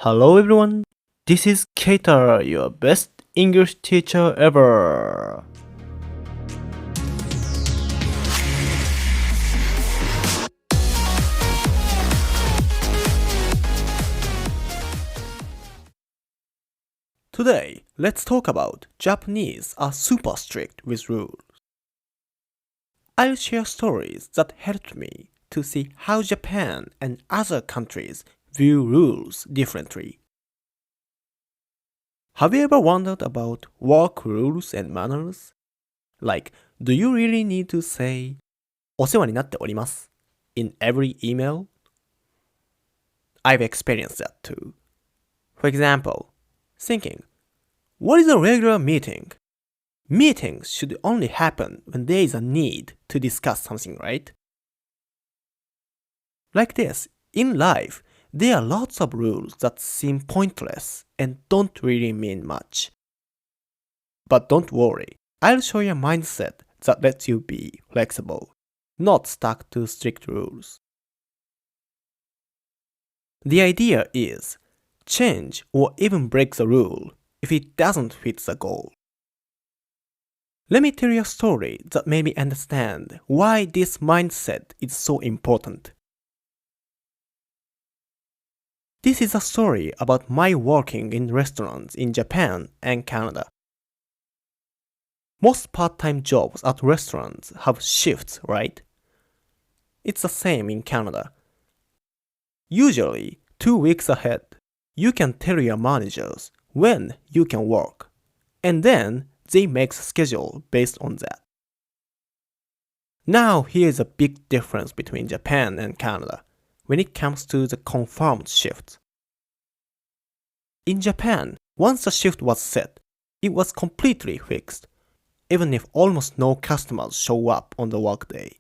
Hello everyone, this is Keita, your best English teacher ever. Today, let's talk about Japanese are super strict with rules. I'll share stories that helped me to see how Japan and other countries view rules differently. Have you ever wondered about work rules and manners? Like, do you really need to say お世話になっております in every email? I've experienced that too. For example, thinking, what is a regular meeting? Meetings should only happen when there is a need to discuss something, right? Like this, in life, there are lots of rules that seem pointless and don't really mean much. But don't worry, I'll show you a mindset that lets you be flexible, not stuck to strict rules. The idea is, change or even break the rule if it doesn't fit the goal. Let me tell you a story that made me understand why this mindset is so important. This is a story about my working in restaurants in Japan and Canada. Most part-time jobs at restaurants have shifts, right? It's the same in Canada. Usually, 2 weeks ahead, you can tell your managers when you can work, and then they make a schedule based on that. Now here's a big difference between Japan and Canada when it comes to the confirmed shifts. In Japan, once the shift was set, it was completely fixed, even if almost no customers show up on the workday.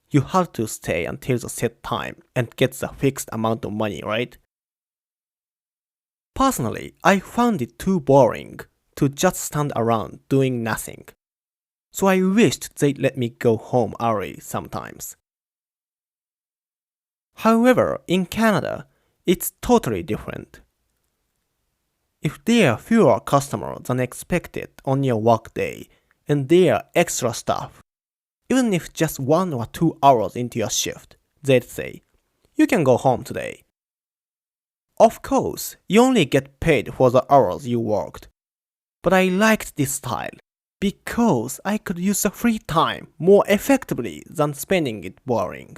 You had to stay until the set time and get the fixed amount of money, right? Personally, I found it too boring to just stand around doing nothing, so I wished they'd let me go home early sometimes. However, in Canada, it's totally different. If there are fewer customers than expected on your workday and there are extra staff, even if just 1 or 2 hours into your shift, they'd say, you can go home today. Of course, you only get paid for the hours you worked. But I liked this style because I could use the free time more effectively than spending it boring.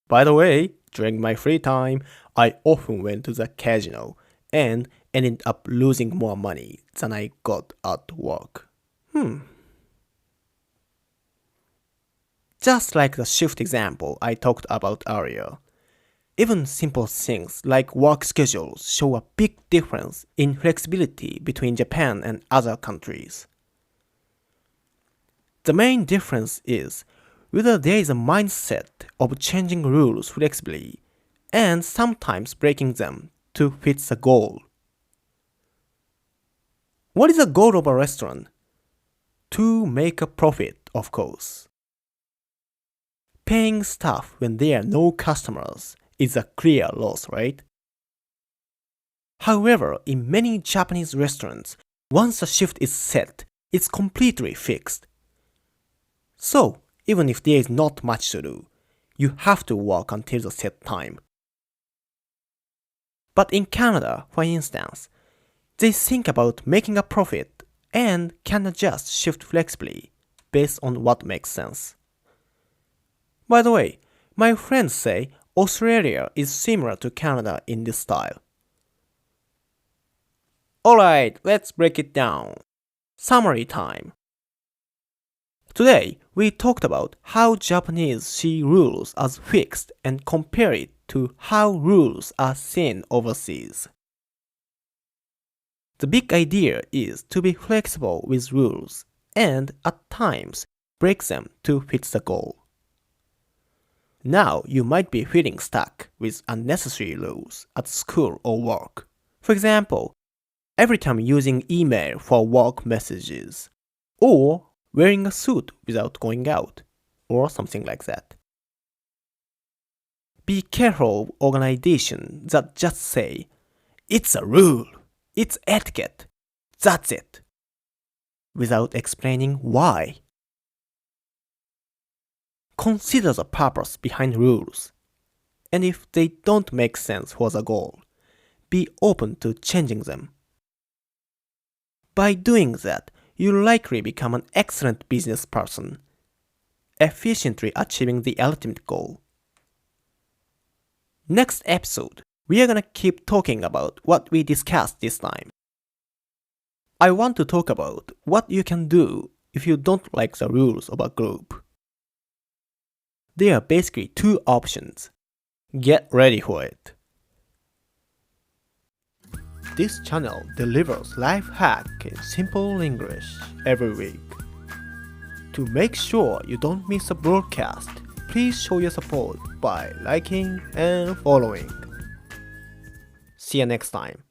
By the way, during my free time, I often went to the casino and ended up losing more money than I got at work. Just like the shift example I talked about earlier, even simple things like work schedules show a big difference in flexibility between Japan and other countries. The main difference is whether there is a mindset of changing rules flexibly and sometimes breaking them to fit the goal. What is the goal of a restaurant? To make a profit, of course. Paying staff when there are no customers is a clear loss, right? However, in many Japanese restaurants, once a shift is set, it's completely fixed. So, even if there is not much to do, you have to work until the set time. But in Canada, for instance, they think about making a profit and can adjust shift flexibly based on what makes sense. By the way, my friends say Australia is similar to Canada in this style. Alright, let's break it down. Summary time. Today, we talked about how Japanese see rules as fixed and compare it to how rules are seen overseas. The big idea is to be flexible with rules and, at times, break them to fit the goal. Now you might be feeling stuck with unnecessary rules at school or work. For example, every time using email for work messages, or wearing a suit without going out, or something like that. Be careful of organizations that just say, "It's a rule, it's etiquette, that's it," without explaining why. Consider the purpose behind rules, and if they don't make sense for the goal, be open to changing them. By doing that, you'll likely become an excellent business person, efficiently achieving the ultimate goal. Next episode, we are gonna keep talking about what we discussed this time. I want to talk about what you can do if you don't like the rules of a group. There are basically two options. Get ready for it. This channel delivers life hack in simple English every week. To make sure you don't miss a broadcast, please show your support by liking and following. See you next time.